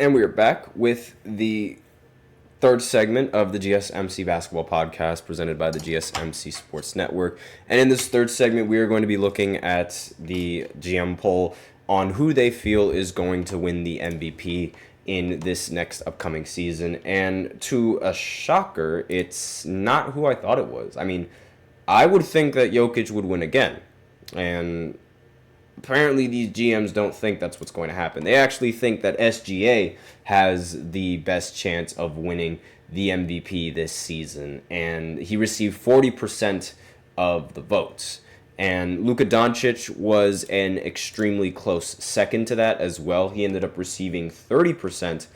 And we are back with the third segment of the GSMC Basketball Podcast presented by the GSMC Sports Network. And in this third segment, we are going to be looking at the GM poll on who they feel is going to win the MVP in this next upcoming season. And to a shocker, it's not who I thought it was. I mean, I would think that Jokic would win again. And apparently these GMs don't think that's what's going to happen. They actually think that SGA has the best chance of winning the MVP this season, and he received 40% of the votes. And Luka Doncic was an extremely close second to that as well. He ended up receiving 30%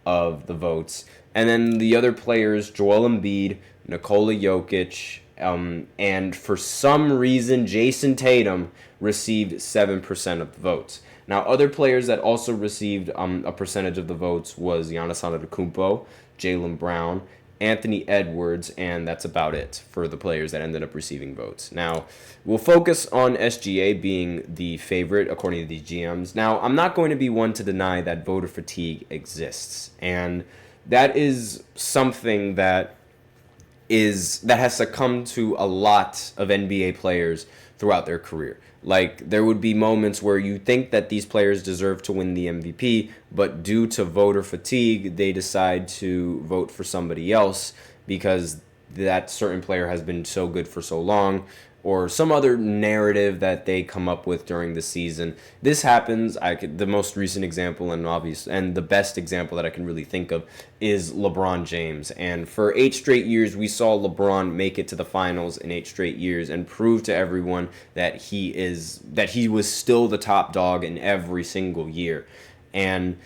of the votes. And then the other players, Joel Embiid, Nikola Jokic, and for some reason, Jason Tatum received 7% of the votes. Now, other players that also received a percentage of the votes was Giannis Antetokounmpo, Jaylen Brown, Anthony Edwards, and that's about it for the players that ended up receiving votes. Now, we'll focus on SGA being the favorite according to these GMs. Now, I'm not going to be one to deny that voter fatigue exists, and that is something that has succumbed to a lot of NBA players throughout their career. Like, there would be moments where you think that these players deserve to win the MVP, but due to voter fatigue, they decide to vote for somebody else because that certain player has been so good for so long, or some other narrative that they come up with during the season. This happens. The most recent example and the best example that I can really think of is LeBron James. And for 8 straight years, we saw LeBron make it to the finals in 8 straight years and prove to everyone that he was still the top dog in every single year. And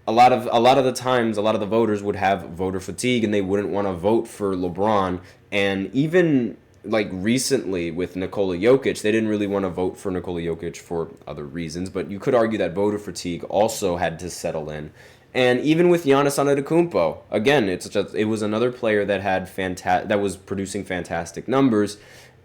a lot of the times, a lot of the voters would have voter fatigue and they wouldn't want to vote for LeBron. And even like recently with Nikola Jokic, they didn't really want to vote for Nikola Jokic for other reasons, but you could argue that voter fatigue also had to settle in. And even with Giannis Antetokounmpo, again, it was another player that had that was producing fantastic numbers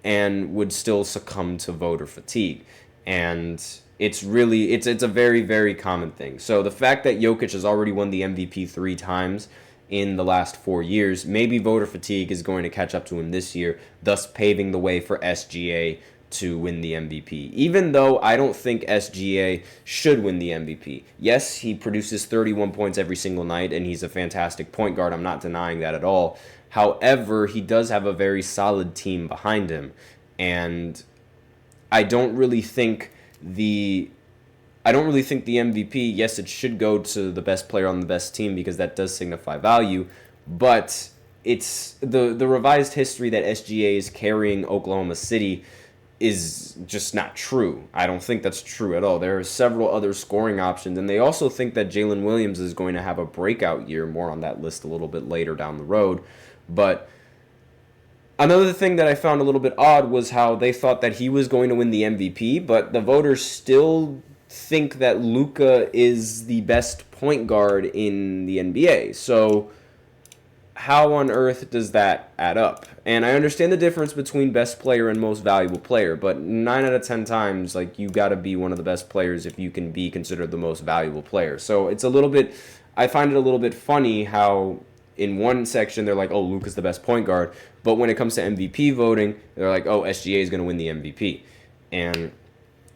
and would still succumb to voter fatigue. And it's a very, very common thing. So the fact that Jokic has already won the MVP 3 times in the last 4 years, maybe voter fatigue is going to catch up to him this year, thus paving the way for SGA to win the MVP. Even though I don't think SGA should win the MVP. Yes, he produces 31 points every single night, and he's a fantastic point guard. I'm not denying that at all. However, he does have a very solid team behind him, and I don't really think the MVP, yes, it should go to the best player on the best team because that does signify value, but it's the revised history that SGA is carrying Oklahoma City is just not true. I don't think that's true at all. There are several other scoring options, and they also think that Jalen Williams is going to have a breakout year, more on that list a little bit later down the road. But another thing that I found a little bit odd was how they thought that he was going to win the MVP, but the voters still think that Luka is the best point guard in the NBA. So how on earth does that add up? And I understand the difference between best player and most valuable player, but 9 out of 10 times, like, you got to be one of the best players if you can be considered the most valuable player. So I find it a little bit funny how in one section they're like, oh, Luka's the best point guard, but when it comes to MVP voting, they're like, oh, SGA is going to win the MVP. And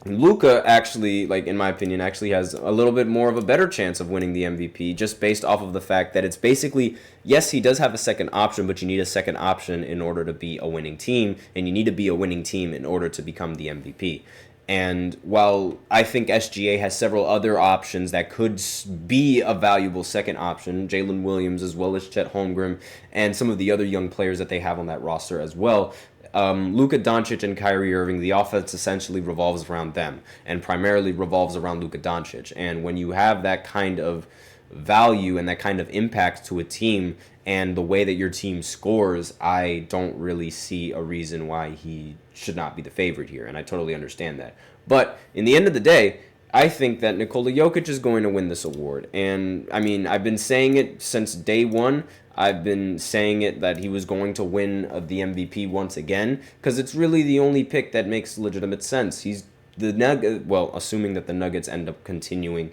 Luka actually, like, in my opinion, actually has a little bit more of a better chance of winning the MVP just based off of the fact that it's basically, yes, he does have a second option, but you need a second option in order to be a winning team, and you need to be a winning team in order to become the MVP. And while I think SGA has several other options that could be a valuable second option, Jalen Williams as well as Chet Holmgren and some of the other young players that they have on that roster as well, Luka Doncic and Kyrie Irving, the offense essentially revolves around them and primarily revolves around Luka Doncic. And when you have that kind of value and that kind of impact to a team and the way that your team scores, I don't really see a reason why he should not be the favorite here, and I totally understand that. But in the end of the day, I think that Nikola Jokic is going to win this award. And, I mean, I've been saying it since day one. I've been saying it that he was going to win the MVP once again because it's really the only pick that makes legitimate sense. He's the assuming that the Nuggets end up continuing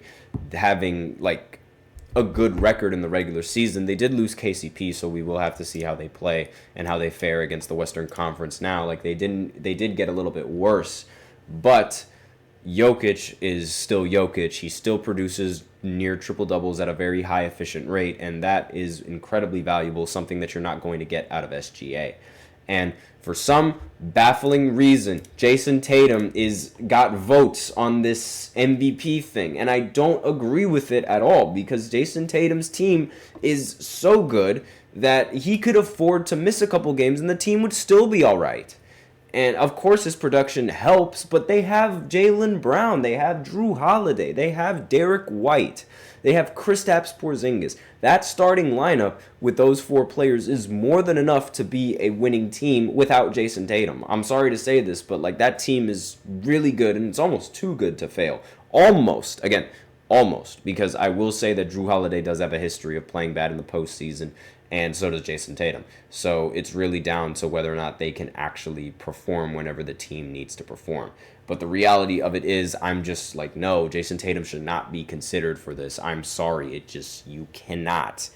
having, like, a good record in the regular season. They did lose KCP, so we will have to see how they play and how they fare against the Western Conference now. Like, they did get a little bit worse, but Jokic is still Jokic. He still produces near triple doubles at a very high efficient rate, and that is incredibly valuable, something that you're not going to get out of SGA. And for some baffling reason, Jason Tatum got votes on this MVP thing, and I don't agree with it at all, because Jason Tatum's team is so good that he could afford to miss a couple games and the team would still be all right. And of course his production helps, but they have Jaylen Brown, they have Drew Holiday, they have Derek White, they have Kristaps Porzingis. That starting lineup with those 4 players is more than enough to be a winning team without Jason Tatum. I'm sorry to say this, but like, that team is really good, and it's almost too good to fail. Almost, because I will say that Drew Holiday does have a history of playing bad in the postseason, and so does Jason Tatum. So it's really down to whether or not they can actually perform whenever the team needs to perform. But the reality of it is, I'm just like, no, Jason Tatum should not be considered for this. I'm sorry. You cannot.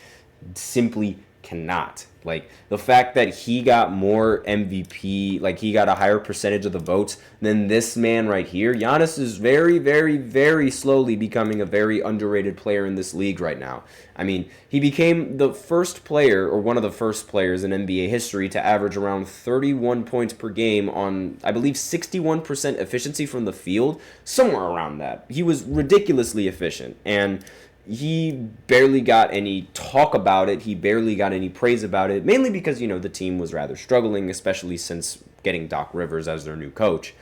Simply cannot. Like, the fact that he got more MVP, like he got a higher percentage of the votes than this man right here. Giannis is very, very, very slowly becoming a very underrated player in this league right now. I mean, he became the first player, or one of the first players in NBA history, to average around 31 points per game on, I believe, 61% efficiency from the field, somewhere around that. He was ridiculously efficient, and he barely got any talk about it. He barely got any praise about it, mainly because, the team was rather struggling, especially since getting Doc Rivers as their new coach.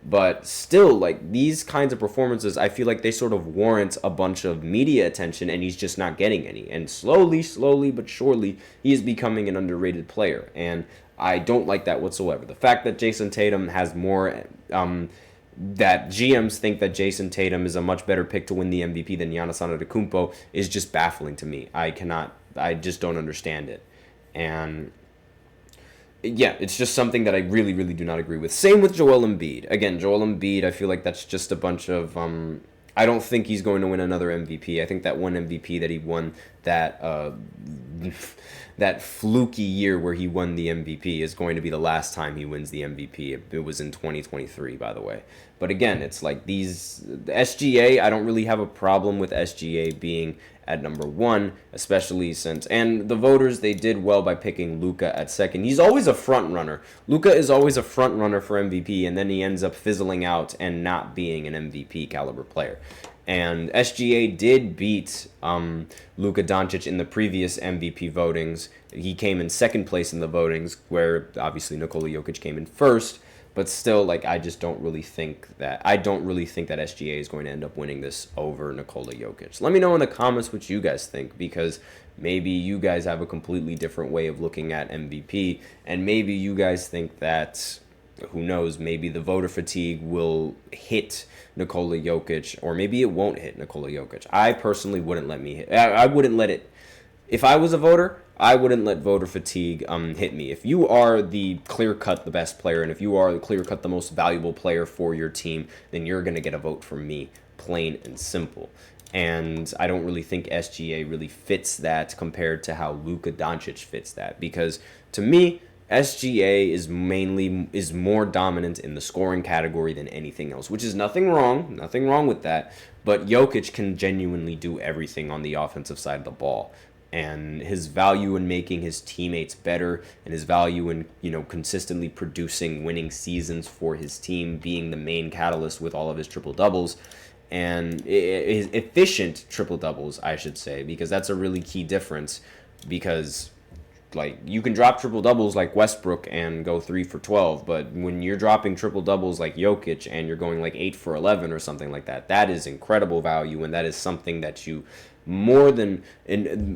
But still, like, these kinds of performances, I feel like they sort of warrant a bunch of media attention, and he's just not getting any. And slowly but surely, he is becoming an underrated player. And I don't like that whatsoever. The fact that Jason Tatum has more that GMs think that Jason Tatum is a much better pick to win the MVP than Giannis Antetokounmpo is just baffling to me. I just don't understand it. And yeah, it's just something that I really, really do not agree with. Same with Joel Embiid. Again, Joel Embiid, I feel like that's just a bunch of, I don't think he's going to win another MVP. I think that one MVP that he won, that fluky year where he won the MVP, is going to be the last time he wins the MVP. It was in 2023, by the way. But again, it's like the SGA, I don't really have a problem with SGA being at number 1, especially since, and the voters, they did well by picking Luka at second. He's always a front runner. Luka is always a front runner for MVP, and then he ends up fizzling out and not being an MVP caliber player. And SGA did beat Luka Doncic in the previous MVP votings. He came in second place in the votings, where obviously Nikola Jokic came in first. But still, like, I don't really think that SGA is going to end up winning this over Nikola Jokic. Let me know in the comments what you guys think, because maybe you guys have a completely different way of looking at MVP, and maybe you guys think that, who knows, maybe the voter fatigue will hit Nikola Jokic, or maybe it won't hit Nikola Jokic. I personally wouldn't I wouldn't let it. If I was a voter, I wouldn't let voter fatigue hit me. If you are the clear-cut the best player, and if you are the clear-cut the most valuable player for your team, then you're going to get a vote from me, plain and simple. And I don't really think SGA really fits that compared to how Luka Doncic fits that, because to me, SGA is more dominant in the scoring category than anything else, which is nothing wrong with that. But Jokic can genuinely do everything on the offensive side of the ball. And his value in making his teammates better, and his value in, consistently producing winning seasons for his team, being the main catalyst with all of his triple-doubles, and his efficient triple-doubles, I should say, because that's a really key difference, because like, you can drop triple-doubles like Westbrook and go 3 for 12, but when you're dropping triple-doubles like Jokic and you're going like 8 for 11 or something like that, that is incredible value, and that is something that you more than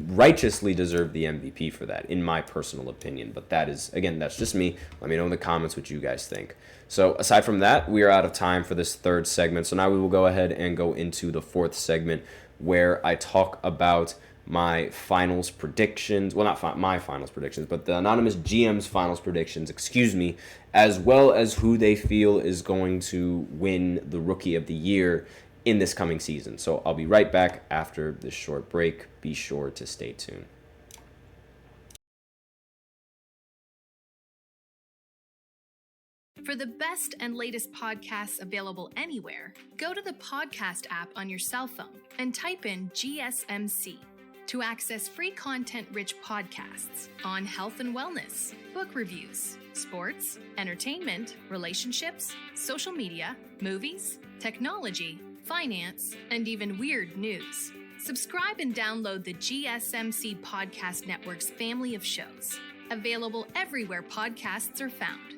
righteously deserve the MVP for that, in my personal opinion. But that is, again, that's just me. Let me know in the comments what you guys think. So aside from that, we are out of time for this third segment. So now we will go ahead and go into the fourth segment, where I talk about my finals predictions. Well, not my finals predictions, but the anonymous GM's finals predictions, as well as who they feel is going to win the Rookie of the Year in this coming season. So I'll be right back after this short break. Be sure to stay tuned. For the best and latest podcasts available anywhere, go to the podcast app on your cell phone and type in GSMC to access free content-rich podcasts on health and wellness, book reviews, sports, entertainment, relationships, social media, movies, technology, finance, and even weird news. Subscribe and download the GSMC Podcast Network's family of shows, available everywhere podcasts are found.